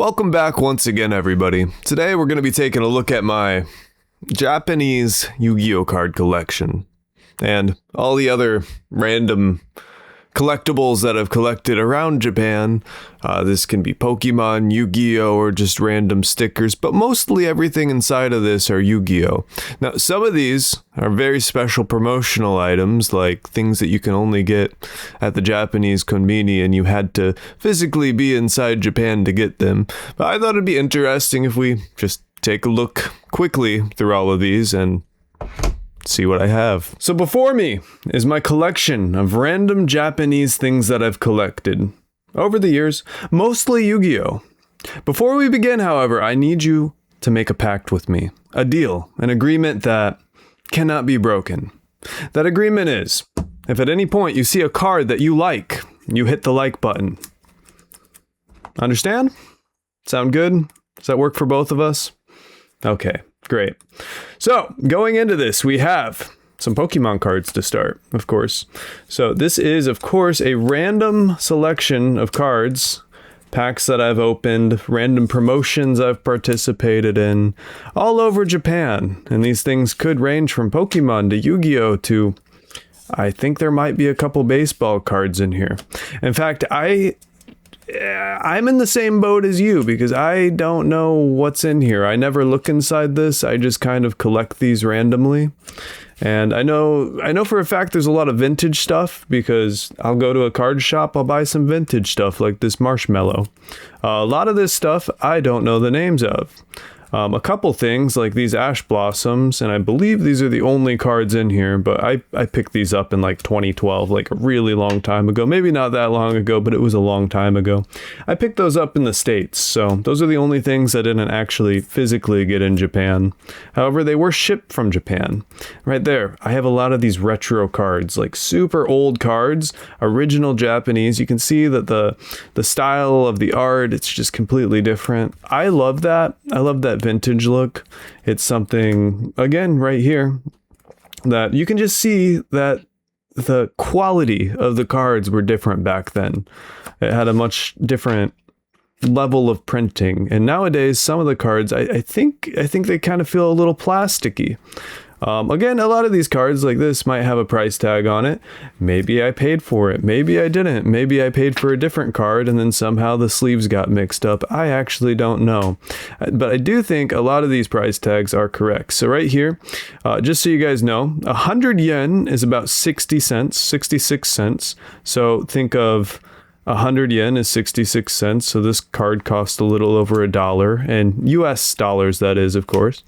Welcome back once again, everybody. Today we're going to be taking a look at my Japanese Yu-Gi-Oh card collection and all the other random collectibles that I've collected around Japan. This can be Pokemon, Yu-Gi-Oh, or just random stickers, but mostly everything inside of this are Yu-Gi-Oh. Now, some of these are very special promotional items, like things that you can only get at the Japanese konbini, and you had to physically be inside Japan to get them. But I thought it'd be interesting if we just take a look quickly through all of these and see what I have. So before me is my collection of random Japanese things that I've collected over the years, mostly Yu-Gi-Oh. Before we begin, however, I need you to make a pact with me, a deal, an agreement that cannot be broken. That agreement is, if at any point you see a card that you like, you hit the like button. Understand? Sound good? Does that work for both of us? Okay. Great. So, going into this, we have some Pokemon cards to start, of course. So, this is, of course, a random selection of cards, packs that I've opened, random promotions I've participated in, all over Japan. And these things could range from Pokemon to Yu-Gi-Oh to, I think there might be a couple baseball cards in here. In fact, I'm in the same boat as you because I don't know what's in here. I never look inside this. I just kind of collect these randomly. And I know for a fact there's a lot of vintage stuff because I'll go to a card shop, I'll buy some vintage stuff like this Marshmallow. A lot of this stuff I don't know the names of. A couple things like these Ash Blossoms, and I believe these are the only cards in here, but I picked these up in like 2012, like a really long time ago. Maybe not that long ago, but it was a long time ago. I picked those up in the States, so those are the only things I didn't actually physically get in Japan. However, they were shipped from Japan. Right there, I have a lot of these retro cards, like super old cards, original Japanese. You can see that the style of the art, it's just completely different. I love that. I love that vintage look. It's something, again, right here, that you can just see that the quality of the cards were different back then. It had a much different level of printing, and nowadays some of the cards I think they kind of feel a little plasticky. Again, a lot of these cards like this might have a price tag on it. Maybe I paid for it. Maybe I didn't. Maybe I paid for a different card and then somehow the sleeves got mixed up. I actually don't know. But I do think a lot of these price tags are correct. So right here, just so you guys know, 100 yen is about 60 cents, 66 cents. So think of 100 yen is 66 cents. So this card costs a little over $1, and US dollars, that is, of course.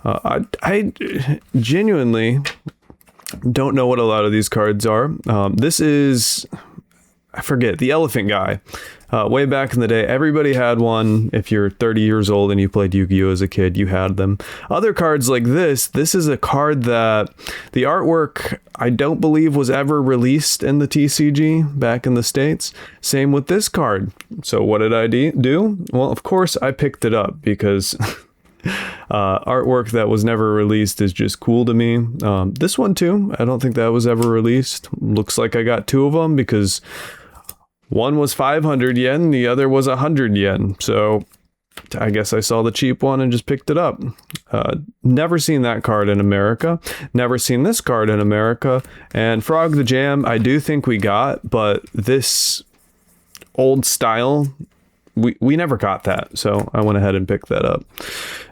I genuinely don't know what a lot of these cards are. This is, I forget, the Elephant Guy. Way back in the day, everybody had one. If you're 30 years old and you played Yu-Gi-Oh as a kid, you had them. Other cards like this is a card that the artwork, I don't believe, was ever released in the TCG back in the States. Same with this card. So what did I do? Well, of course, I picked it up because artwork that was never released is just cool to me. This one too, I don't think that was ever released. Looks like I got two of them because one was 500 yen, the other was 100 yen. So I guess I saw the cheap one and just picked it up. Never seen that card in America. Never seen this card in America. And Frog the Jam, I do think we got, but this old style, we never got that, so I went ahead and picked that up.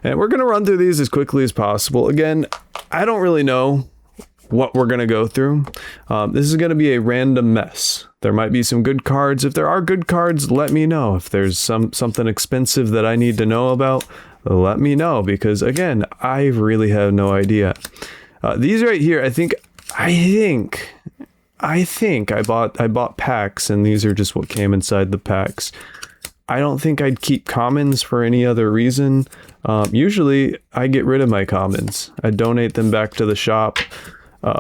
And we're going to run through these as quickly as possible. Again, I don't really know what we're going to go through. This is going to be a random mess. There might be some good cards. If there are good cards, let me know. If there's something expensive that I need to know about, let me know, because again, I really have no idea. These right here, I think I bought packs, and these are just what came inside the packs. I don't think I'd keep commons for any other reason. Usually I get rid of my commons. I donate them back to the shop,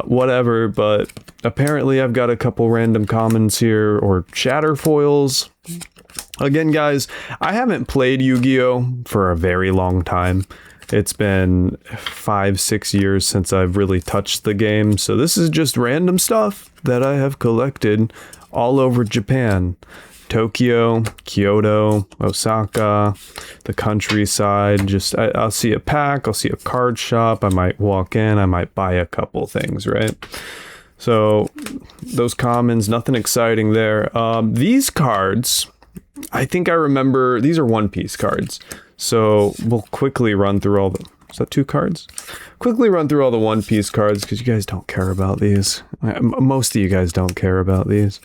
whatever, but apparently I've got a couple random commons here, or shatter foils. Again, guys, I haven't played Yu-Gi-Oh for a very long time. It's been 5-6 years since I've really touched the game, so this is just random stuff that I have collected all over Japan. Tokyo, Kyoto, Osaka, the countryside. Just I'll see a pack, I'll see a card shop, I might walk in, I might buy a couple things, right? So those commons, nothing exciting there. These cards, I think I remember, these are One Piece cards. So we'll quickly run through all the, is that 2 cards? Quickly run through all the One Piece cards because you guys don't care about these. Most of you guys don't care about these.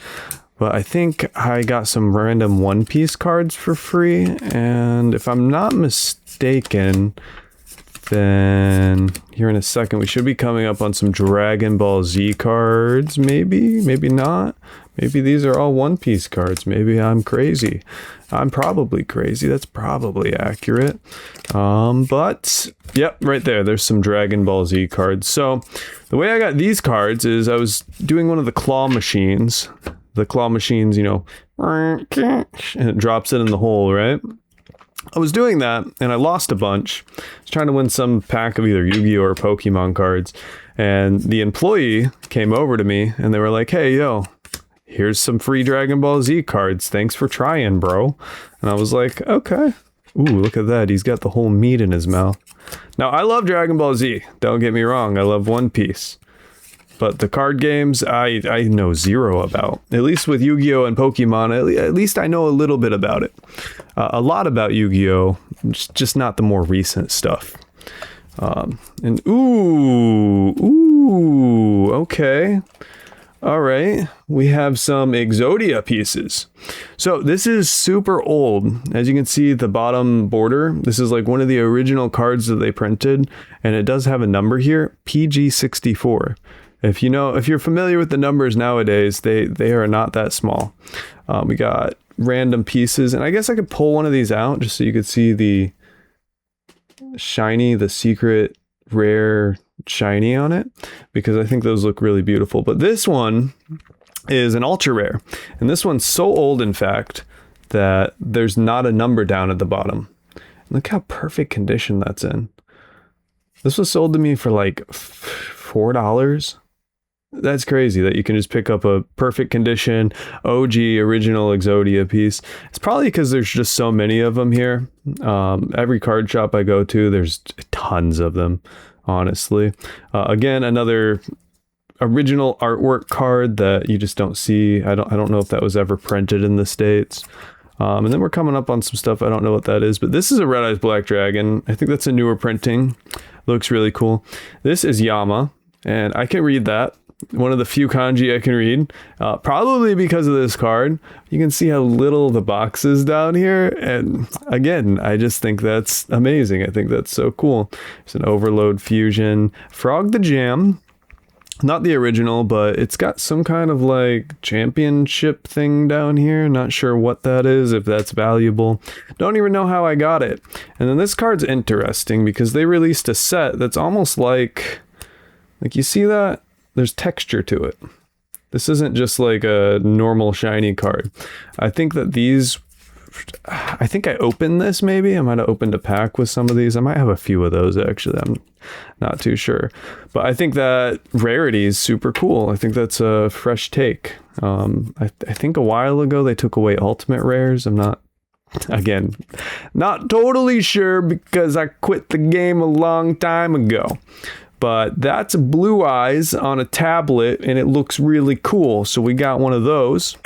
But I think I got some random One Piece cards for free. And if I'm not mistaken, then here in a second, we should be coming up on some Dragon Ball Z cards. Maybe, maybe not. Maybe these are all One Piece cards. Maybe I'm crazy. I'm probably crazy. That's probably accurate. But yep, right there. There's some Dragon Ball Z cards. So the way I got these cards is I was doing one of the claw machines. The claw machines, you know, and it drops it in the hole, right? I was doing that and I lost a bunch. I was trying to win some pack of either Yu-Gi-Oh or Pokemon cards. And the employee came over to me and they were like, hey, yo, here's some free Dragon Ball Z cards. Thanks for trying, bro. And I was like, okay. Ooh, look at that. He's got the whole meat in his mouth. Now, I love Dragon Ball Z. Don't get me wrong. I love One Piece. But the card games, I know zero about. At least with Yu-Gi-Oh! And Pokemon, at least I know a little bit about it. A lot about Yu-Gi-Oh! Just not the more recent stuff. And ooh, okay. All right, we have some Exodia pieces. So this is super old. As you can see, the bottom border, this is like one of the original cards that they printed, and it does have a number here, PG64. If you're familiar with the numbers nowadays, they are not that small. We got random pieces, and I guess I could pull one of these out just so you could see the shiny, the secret rare shiny on it, because I think those look really beautiful. But this one is an ultra rare, and this one's so old, in fact, that there's not a number down at the bottom. Look how perfect condition that's in. This was sold to me for like $4. That's crazy that you can just pick up a perfect condition OG original Exodia piece. It's probably because there's just so many of them here. Every card shop I go to, there's tons of them, honestly. Again, another original artwork card that you just don't see. I don't know if that was ever printed in the States. And then we're coming up on some stuff. I don't know what that is, but this is a Red Eyes Black Dragon. I think that's a newer printing. Looks really cool. This is Yama, and I can read that. One of the few kanji I can read, probably because of this card. You can see how little the box is down here. And again, I just think that's amazing. I think that's so cool. It's an Overload Fusion. Frog the Jam. Not the original, but it's got some kind of like championship thing down here. Not sure what that is, if that's valuable. Don't even know how I got it. And then this card's interesting because they released a set that's almost like you see that? There's texture to it. This isn't just like a normal shiny card. I think that I think I opened this maybe. I might have opened a pack with some of these. I might have a few of those actually. I'm not too sure. But I think that rarity is super cool. I think that's a fresh take. I think a while ago they took away ultimate rares. I'm not totally sure because I quit the game a long time ago. But that's Blue Eyes on a tablet, and it looks really cool. So we got one of those.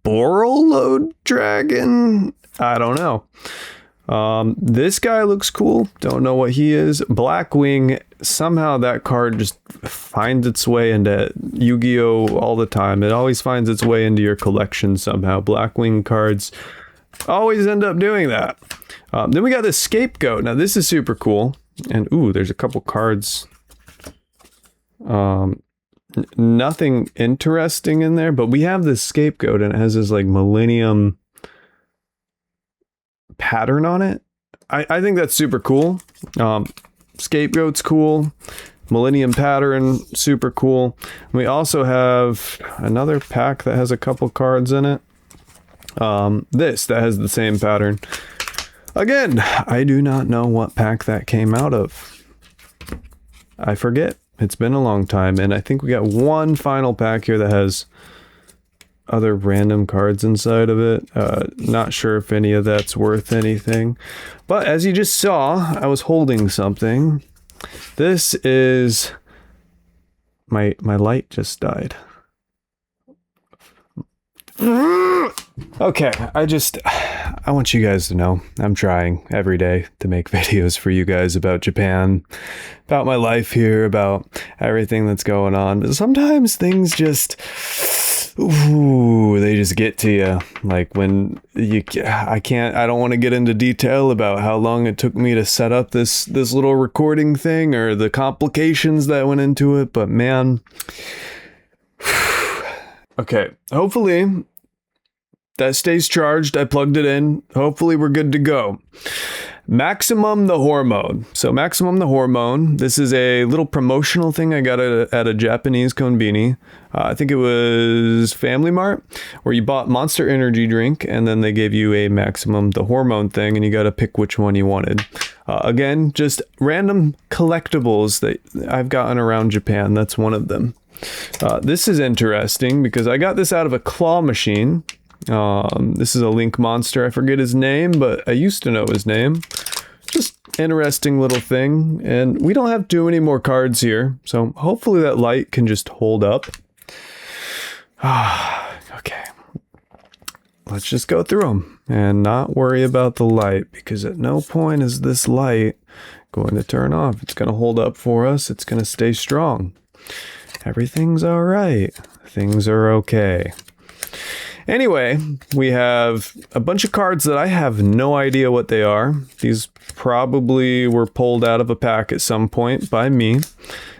Borreload Dragon? I don't know. This guy looks cool. Don't know what he is. Blackwing, somehow that card just finds its way into Yu-Gi-Oh! All the time. It always finds its way into your collection somehow. Blackwing cards always end up doing that. Then we got this Scapegoat. Now this is super cool. And ooh, there's a couple cards. Nothing interesting in there, but we have this Scapegoat and it has this like Millennium pattern on it. I think that's super cool. Scapegoat's cool. Millennium pattern, super cool. We also have another pack that has a couple cards in it. This that has the same pattern. Again, I do not know what pack that came out of. I forget. It's been a long time, and I think we got one final pack here that has other random cards inside of it. Not sure if any of that's worth anything. But as you just saw, I was holding something. This is... My light just died. Okay, I want you guys to know I'm trying every day to make videos for you guys about Japan, about my life here, about everything that's going on. But sometimes things just, they just get to you. Like when I don't want to get into detail about how long it took me to set up this little recording thing or the complications that went into it. But man, okay, hopefully that stays charged. I plugged it in. Hopefully we're good to go. Maximum the Hormone. So Maximum the Hormone, this is a little promotional thing I got at a Japanese konbini. I think it was Family Mart, where you bought Monster Energy drink and then they gave you a Maximum the Hormone thing and you got to pick which one you wanted. Again, just random collectibles that I've gotten around Japan. That's one of them. This is interesting because I got this out of a claw machine. This is a Link monster. I forget his name, but I used to know his name. Just interesting little thing. And we don't have too many more cards here, so hopefully that light can just hold up. Okay. Let's just go through them and not worry about the light, because at no point is this light going to turn off. It's going to hold up for us. It's going to stay strong. Everything's all right. Things are okay. Anyway, we have a bunch of cards that I have no idea what they are. These probably were pulled out of a pack at some point by me.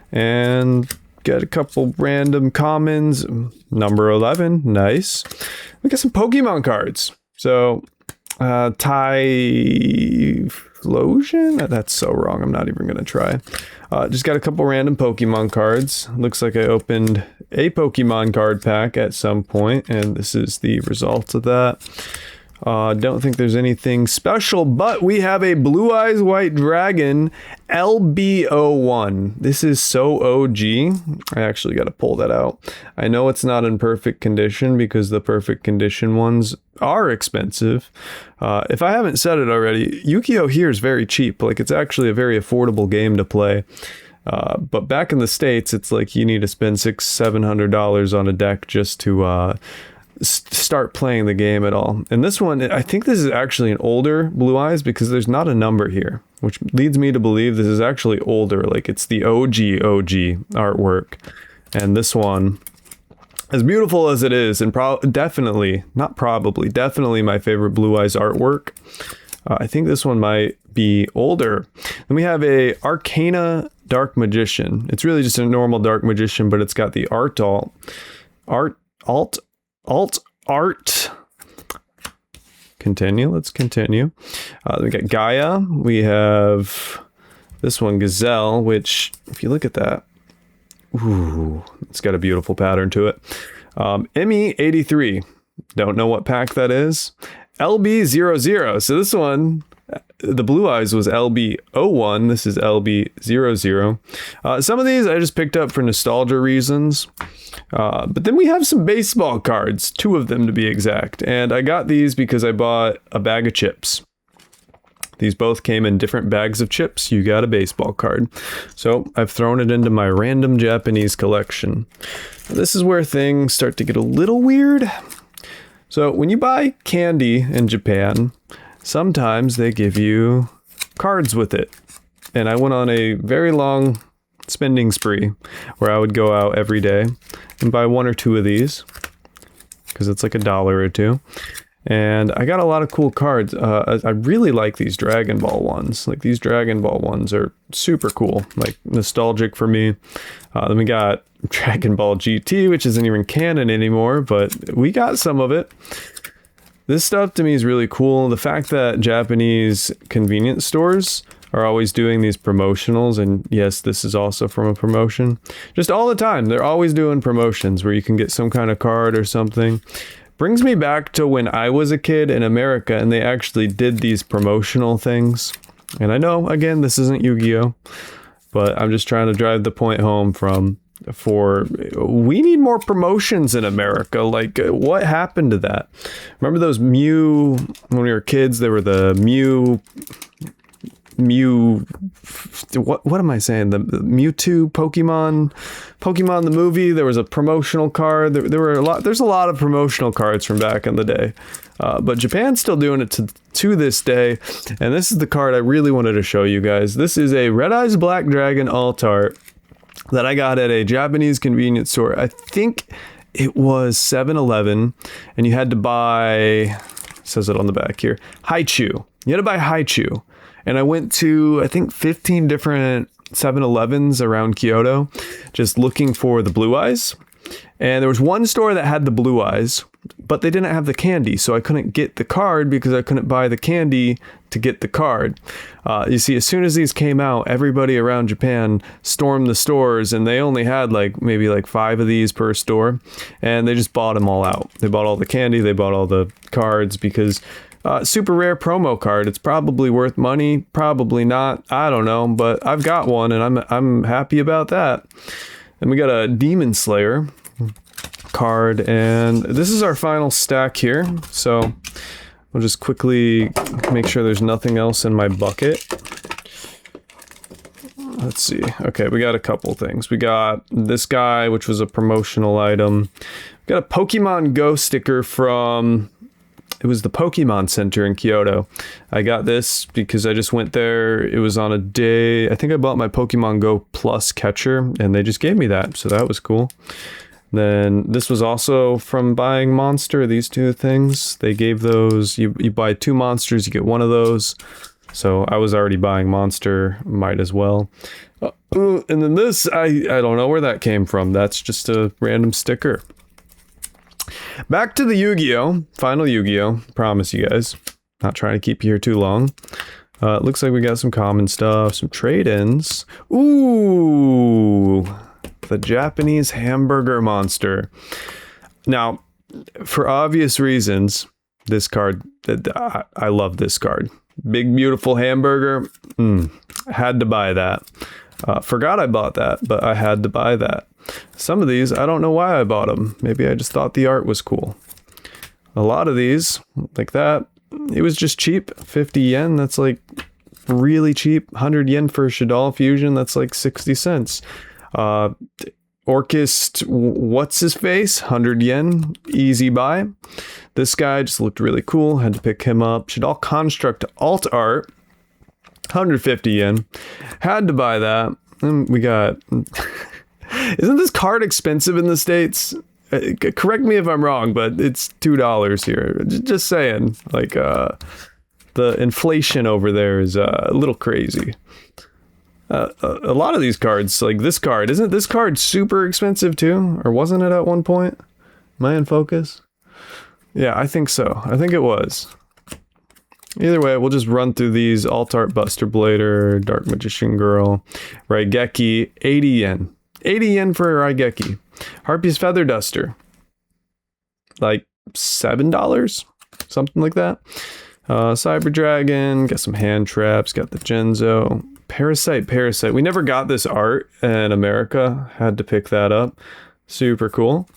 And got a couple random commons. Number 11, nice. We got some Pokemon cards. So, Typhlosion? That's so wrong, I'm not even going to try. Just got a couple random Pokemon cards. Looks like I opened a Pokemon card pack at some point, and this is the result of that. Don't think there's anything special, but we have a Blue Eyes White Dragon LB01. This is so OG. I actually got to pull that out. I know it's not in perfect condition because the perfect condition ones are expensive. If I haven't said it already, Yu-Gi-Oh! Here is very cheap. Like, it's actually a very affordable game to play. But back in the States, it's like you need to spend $600-700 on a deck just to start playing the game at all. And this one, I think this is actually an older Blue Eyes because there's not a number here, which leads me to believe this is actually older. Like, it's the OG artwork. And this one, as beautiful as it is, and definitely my favorite Blue Eyes artwork. I think this one might be older. Then we have a Arcana Dark Magician. It's really just a normal Dark Magician, but it's got the art. Continue. Let's continue. We got Gaia. We have this one, Gazelle, which, if you look at that, ooh, it's got a beautiful pattern to it. ME83. Don't know what pack that is. LB00. So this one, the Blue Eyes was LB01. This is LB00. Some of these I just picked up for nostalgia reasons. But then we have some baseball cards, 2 of them to be exact. And I got these because I bought a bag of chips. These both came in different bags of chips. You got a baseball card. So I've thrown it into my random Japanese collection. This is where things start to get a little weird. So when you buy candy in Japan, sometimes they give you cards with it. And I went on a very long spending spree where I would go out every day and buy 1 or 2 of these because it's like $1 or $2. And I got a lot of cool cards. I really like these Dragon Ball ones. Like, these Dragon Ball ones are super cool, like nostalgic for me. Then we got Dragon Ball GT, which isn't even canon anymore, but we got some of it. This stuff to me is really cool. The fact that Japanese convenience stores are always doing these promotionals, and yes, this is also from a promotion. Just all the time, they're always doing promotions where you can get some kind of card or something. Brings me back to when I was a kid in America and they actually did these promotional things. And I know, again, this isn't Yu-Gi-Oh! But I'm just trying to drive the point home from we need more promotions in America. Like, what happened to that? Remember those Mew, when we were kids, there were the Mew, what am I saying? The Mewtwo Pokemon the movie. There was a promotional card. There's a lot of promotional cards from back in the day. But Japan's still doing it to this day. And this is the card I really wanted to show you guys. This is a Red Eyes Black Dragon alt art that I got at a Japanese convenience store. I think it was 7-Eleven, and you had to buy, it says it on the back here, Haichu. You had to buy Haichu. And I went to, I think, 15 different 7-Elevens around Kyoto, just looking for the Blue Eyes. And there was one store that had the Blue Eyes, but they didn't have the candy, so I couldn't get the card because I couldn't buy the candy to get the card. You see, as soon as these came out, everybody around Japan stormed the stores, and they only had maybe 5 of these per store, and they just bought them all out. They bought all the candy, they bought all the cards, because super rare promo card. It's probably worth money, probably not. I don't know, but I've got one, and I'm happy about that. And we got a Demon Slayer card, and this is our final stack here. So we'll just quickly make sure there's nothing else in my bucket. Let's see. Okay, we got a couple things. We got this guy, which was a promotional item. We got a Pokemon Go sticker from, it was the Pokemon Center in Kyoto. I got this because I just went there. It was on a day, I think I bought my Pokemon Go Plus catcher, and they just gave me that, so that was cool. Then this was also from buying Monster, these two things. They gave those, you buy 2 monsters, you get 1 of those. So I was already buying Monster, might as well. And then this, I don't know where that came from. That's just a random sticker. Back to the Yu-Gi-Oh! Final Yu-Gi-Oh! Promise you guys. Not trying to keep you here too long. It looks like we got some common stuff, some trade-ins. Ooh! The Japanese hamburger monster. Now, for obvious reasons, this card, I love this card. Big, beautiful hamburger. Had to buy that. Forgot I bought that, but I had to buy that. Some of these, I don't know why I bought them. Maybe I just thought the art was cool. A lot of these, like that, it was just cheap. 50 yen, that's like really cheap. 100 yen for Shaddoll Fusion, that's like 60 cents. Orchist, what's his face? 100 yen, easy buy. This guy just looked really cool, had to pick him up. Shaddoll Construct alt art, 150 yen. Had to buy that. And we got, isn't this card expensive in the States? Correct me if I'm wrong, but it's $2 here. Just saying, like, the inflation over there is a little crazy. A lot of these cards, like this card, isn't this card super expensive too? Or wasn't it at one point? Am I in focus? Yeah, I think so. I think it was. Either way, we'll just run through these. Alt Art Buster Blader, Dark Magician Girl, Raigeki, 80 yen. 80 yen for Raigeki. Harpy's Feather Duster, like $7? Something like that. Cyber Dragon, got some hand traps, got the Genzo. Parasite. We never got this art in America. Had to pick that up. Super cool.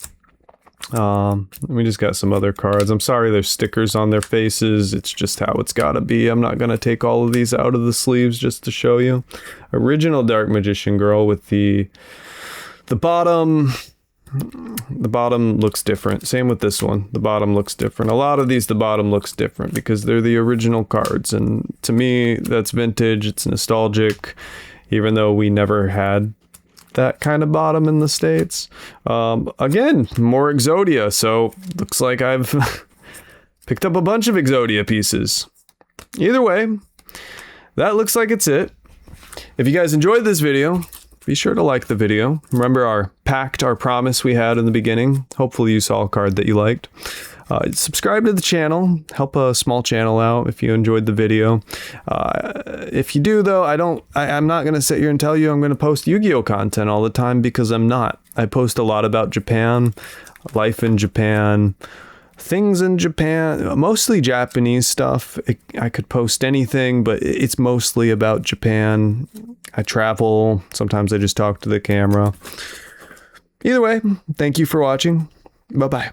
We just got some other cards. I'm sorry there's stickers on their faces. It's just how it's gotta be. I'm not gonna take all of these out of the sleeves just to show you. Original Dark Magician Girl with the bottom. The bottom looks different. Same with this one. The bottom looks different. A lot of these, the bottom looks different because they're the original cards. And to me, that's vintage. It's nostalgic, even though we never had that kind of bottom in the States. Again, more Exodia. So looks like I've picked up a bunch of Exodia pieces. Either way, that looks like it's it. If you guys enjoyed this video, be sure to like the video. Remember our pact, our promise we had in the beginning. Hopefully you saw a card that you liked. Subscribe to the channel. Help a small channel out if you enjoyed the video. If you do, though, I'm not going to sit here and tell you I'm going to post Yu-Gi-Oh! Content all the time, because I'm not. I post a lot about Japan, life in Japan, things in Japan, mostly Japanese stuff. I could post anything, but it's mostly about Japan. I travel. Sometimes I just talk to the camera. Either way, thank you for watching. Bye-bye.